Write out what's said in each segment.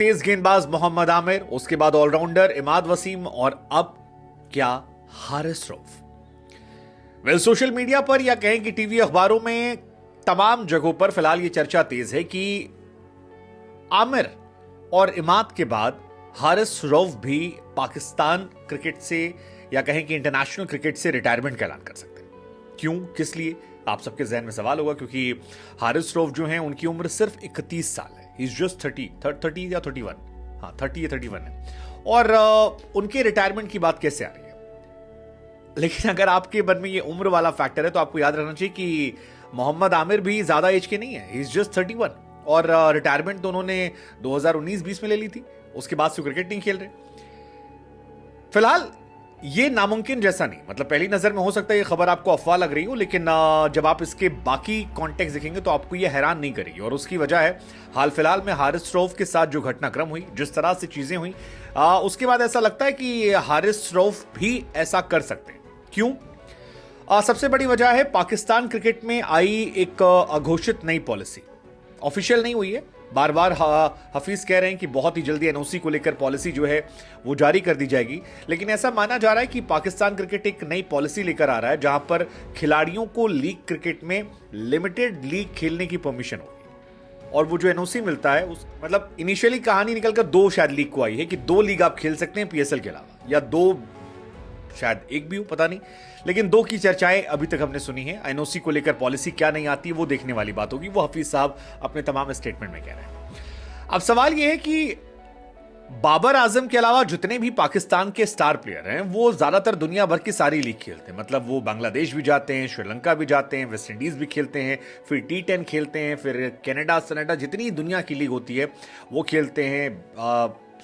तेज गेंदबाज मोहम्मद आमिर, उसके बाद ऑलराउंडर इमाद वसीम और अब क्या Haris Rauf. Well, social media पर या कहें कि टीवी अखबारों में तमाम जगहों पर फिलहाल यह चर्चा तेज है कि आमिर और इमाद के बाद हारिस रऊफ भी पाकिस्तान क्रिकेट से या कहें कि इंटरनेशनल क्रिकेट से रिटायरमेंट का ऐलान कर सकते हैं। क्यों, किस लिए, आप सबके जहन में सवाल होगा, क्योंकि हारिस रऊफ जो हैं उनकी उम्र सिर्फ 31 साल है। ही इज जस्ट 30 या 31, हाँ 30 या 31 है। और उनके रिटायरमेंट की बात कैसे आ रही है? लेकिन अगर आपके मन में ये उम्र वाला फैक्टर है तो आपको याद रखना चाहिए कि मोहम्मद आमिर भी ज्यादा एज के नहीं है। ही इज जस्ट 31 और रिटायरमेंट तो उन्होंने 2019-20 में ले ली थी। उसके बाद से क्रिकेट नहीं खेल रहे। फिलहाल ये नामुमकिन जैसा नहीं, मतलब पहली नजर में हो सकता है ये खबर आपको अफवाह लग रही हो, लेकिन जब आप इसके बाकी कॉन्टेक्स्ट देखेंगे तो आपको ये हैरान नहीं करेगी। और उसकी वजह है हाल फिलहाल में हारिस रऊफ के साथ जो घटनाक्रम हुई, जिस तरह से चीजें हुई, उसके बाद ऐसा लगता है कि हारिस रऊफ भी ऐसा कर सकते हैं। क्यों? सबसे बड़ी वजह है पाकिस्तान क्रिकेट में आई एक अघोषित नई पॉलिसी। ऑफिशियल नहीं हुई है, बार बार हफीज कह रहे हैं कि बहुत ही जल्दी एनओसी को लेकर पॉलिसी जो है वो जारी कर दी जाएगी, लेकिन ऐसा माना जा रहा है कि पाकिस्तान क्रिकेट एक नई पॉलिसी लेकर आ रहा है जहां पर खिलाड़ियों को लीग क्रिकेट में लिमिटेड लीग खेलने की परमिशन होगी। और वो जो एनओसी मिलता है उस मतलब इनिशियली कहानी निकलकर 2 शायद लीग को आई है कि 2 लीग आप खेल सकते हैं पीएसएल के अलावा, या 2 शायद एक भी हो, पता नहीं, लेकिन 2 की चर्चाएं अभी तक हमने सुनी है। एनओसी को लेकर पॉलिसी क्या नहीं आती वो देखने वाली बात होगी, वो हफीज साहब अपने तमाम स्टेटमेंट में कह रहे हैं। अब सवाल यह है कि बाबर आजम के अलावा जितने भी पाकिस्तान के स्टार प्लेयर हैं वो ज्यादातर दुनिया भर की सारी लीग खेलते हैं। मतलब वो बांग्लादेश भी जाते हैं, श्रीलंका भी जाते हैं, वेस्ट इंडीज भी खेलते हैं, फिर T10 खेलते हैं, फिर कनाडा जितनी दुनिया की लीग होती है वो खेलते हैं,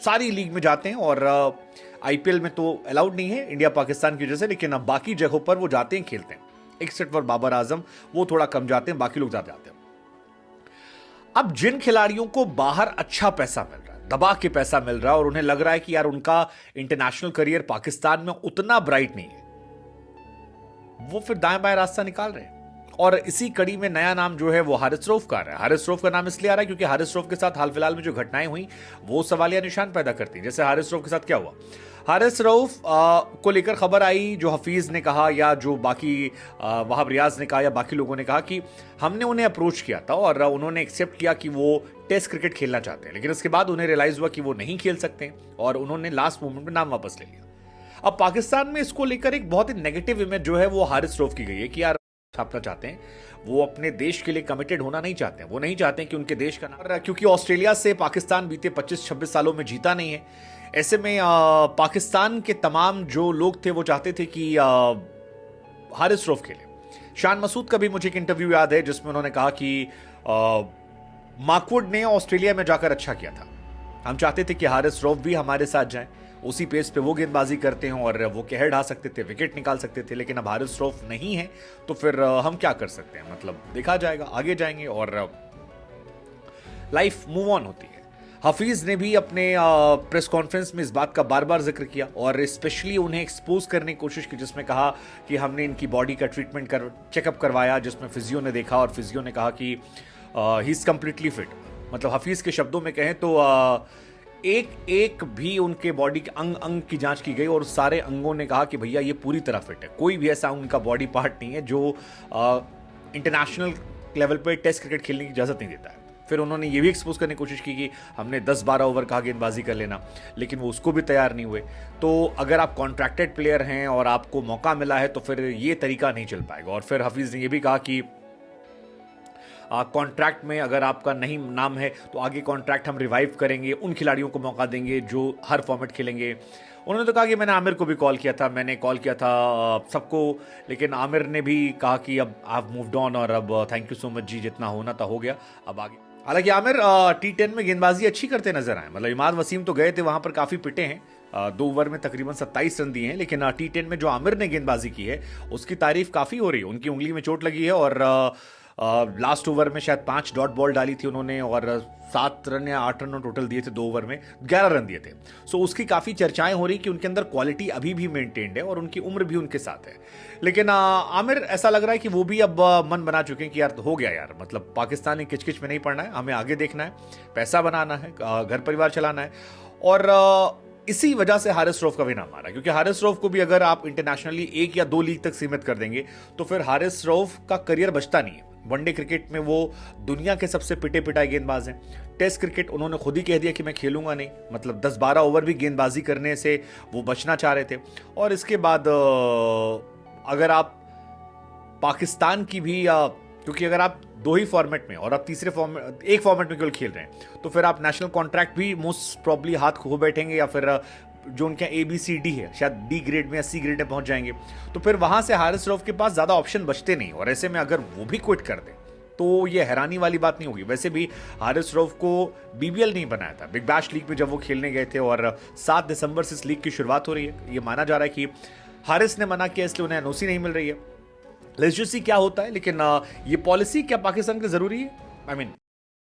सारी लीग में जाते हैं। और आईपीएल में तो अलाउड नहीं है इंडिया पाकिस्तान की वजह से, लेकिन अब बाकी जगहों पर वो जाते हैं, खेलते हैं, एक्सेप्ट फॉर बाबर आजम, वो थोड़ा कम जाते हैं, बाकी लोग ज्यादा जाते हैं। अब जिन खिलाड़ियों को बाहर अच्छा पैसा मिल रहा है, दबा के पैसा मिल रहा है, और उन्हें लग रहा है कि यार उनका इंटरनेशनल करियर पाकिस्तान में उतना ब्राइट नहीं है, वो फिर दाएं बाएं रास्ता निकाल रहे हैं। और इसी कड़ी में नया नाम जो है वो हारिस रऊफ का आ रहा है। हारिस रऊफ का नाम इसलिए आ रहा है क्योंकि हारिस रऊफ के साथ हाल फिलहाल में जो घटनाएं हुई वो सवालिया निशान पैदा करती हैं। जैसे हारिस रऊफ के साथ क्या हुआ, हारिस रऊफ को लेकर खबर आई, जो हफीज ने कहा या जो बाकी वहाब रियाज ने कहा या बाकी लोगों ने कहा कि हमने उन्हें अप्रोच किया था और उन्होंने एक्सेप्ट किया कि वो टेस्ट क्रिकेट खेलना चाहते हैं, लेकिन उसके बाद उन्हें रियलाइज हुआ कि वो नहीं खेल सकते और उन्होंने लास्ट मोमेंट में नाम वापस ले लिया। अब पाकिस्तान में इसको लेकर एक बहुत ही नेगेटिव इमेज जो है वो हारिस रऊफ की गई है कि यार छापना चाहते हैं, वो अपने देश के लिए कमिटेड होना नहीं चाहते हैं, वो नहीं चाहते हैं कि उनके देश का नाम, क्योंकि ऑस्ट्रेलिया से पाकिस्तान बीते 25-26 सालों में जीता नहीं है। ऐसे में पाकिस्तान के तमाम जो लोग थे वो चाहते थे कि हारिस रऊफ खेले। शान मसूद का भी मुझे एक इंटरव्यू याद है जिसमें उन्होंने कहा कि मार्कवुड ने ऑस्ट्रेलिया में जाकर अच्छा किया था, हम चाहते थे कि हारिस रऊफ भी हमारे साथ जाएं, उसी पेस पे वो गेंदबाजी करते हैं और वो कहर ढा सकते थे, विकेट निकाल सकते थे, लेकिन अब हारिस रऊफ नहीं है तो फिर हम क्या कर सकते हैं, मतलब देखा जाएगा, आगे जाएंगे और लाइफ मूव ऑन होती है। हफीज ने भी अपने प्रेस कॉन्फ्रेंस में इस बात का बार बार जिक्र किया और स्पेशली उन्हें एक्सपोज करने की कोशिश की, जिसमें कहा कि हमने इनकी बॉडी का ट्रीटमेंट चेकअप करवाया, जिसमें फिजियो ने देखा और फिजियो ने कहा कि ही इज कंप्लीटली फिट। मतलब हफीज के शब्दों में कहें तो एक एक भी उनके बॉडी के अंग की जांच की गई और सारे अंगों ने कहा कि भैया ये पूरी तरह फिट है, कोई भी ऐसा उनका बॉडी पार्ट नहीं है जो इंटरनेशनल लेवल पर टेस्ट क्रिकेट खेलने की इजाजत नहीं देता है। फिर उन्होंने ये भी एक्सपोज करने की कोशिश की कि हमने 10-12 ओवर कहा गेंदबाजी कर लेना, लेकिन वो उसको भी तैयार नहीं हुए। तो अगर आप कॉन्ट्रैक्टेड प्लेयर हैं और आपको मौका मिला है तो फिर ये तरीका नहीं चल पाएगा। और फिर हफीज ने यह भी कहा कि कॉन्ट्रैक्ट में अगर आपका नहीं नाम है तो आगे कॉन्ट्रैक्ट हम रिवाइव करेंगे, उन खिलाड़ियों को मौका देंगे जो हर फॉर्मेट खेलेंगे। उन्होंने तो कहा कि मैंने आमिर को भी कॉल किया था, मैंने कॉल किया था सबको, लेकिन आमिर ने भी कहा कि अब आप मूव्ड ऑन और अब थैंक यू सो मच जी, जितना होना था हो गया, अब आगे। हालांकि आमिर T10 में गेंदबाजी अच्छी करते नजर आए, मतलब इमाद वसीम तो गए थे वहां पर, काफी पिटे हैं, 2 ओवर में तकरीबन 27 रन दिए हैं, लेकिन T10 में जो आमिर ने गेंदबाजी की है उसकी तारीफ काफी हो रही है। उनकी उंगली में चोट लगी है और लास्ट ओवर में शायद 5 डॉट बॉल डाली थी उन्होंने और 7 रन या 8 रन टोटल दिए थे 2 ओवर में, 11 रन दिए थे। सो उसकी काफ़ी चर्चाएं हो रही कि उनके अंदर क्वालिटी अभी भी मेंटेन्ड है और उनकी उम्र भी उनके साथ है। लेकिन आमिर ऐसा लग रहा है कि वो भी अब मन बना चुके हैं कि यार हो गया यार, मतलब पाकिस्तानी किचकिच में नहीं पड़ना है, हमें आगे देखना है, पैसा बनाना है, घर परिवार चलाना है। और इसी वजह से हारिस रऊफ का भी नाम आ रहा है, क्योंकि हारिस रऊफ को भी अगर आप इंटरनेशनली 1 या 2 लीग तक सीमित कर देंगे तो फिर हारिस रऊफ का करियर बचता नहीं है। वनडे क्रिकेट में वो दुनिया के सबसे पिटे पिटाए गेंदबाज हैं। टेस्ट क्रिकेट उन्होंने खुद ही कह दिया कि मैं खेलूंगा नहीं, मतलब 10-12 ओवर भी गेंदबाजी करने से वो बचना चाह रहे थे। और इसके बाद अगर आप पाकिस्तान की भी, क्योंकि अगर आप 2 ही फॉर्मेट में और आप तीसरे फॉर्मेट, एक फॉर्मेट में केवल खेल रहे हैं, तो फिर आप नेशनल कॉन्ट्रैक्ट भी मोस्ट प्रॉब्ली हाथ खो बैठेंगे, या फिर जो उनके ABCD है शायद D ग्रेड में या C ग्रेड में पहुंच जाएंगे। तो फिर वहां से हारिस रऊफ के पास ज्यादा ऑप्शन बचते नहीं, और ऐसे में अगर वो भी क्विट कर दें तो ये हैरानी वाली बात नहीं होगी। वैसे भी हारिस रऊफ को BBL नहीं बनाया था, बिग बैश लीग में जब वो खेलने गए थे, और 7 दिसंबर से इस लीग की शुरुआत हो रही है। ये माना जा रहा है कि हारिस ने मना किया इसलिए उन्हें NOC नहीं मिल रही है। लेट्स जस्ट सी क्या होता है। लेकिन ये पॉलिसी क्या पाकिस्तान के लिए जरूरी है? I mean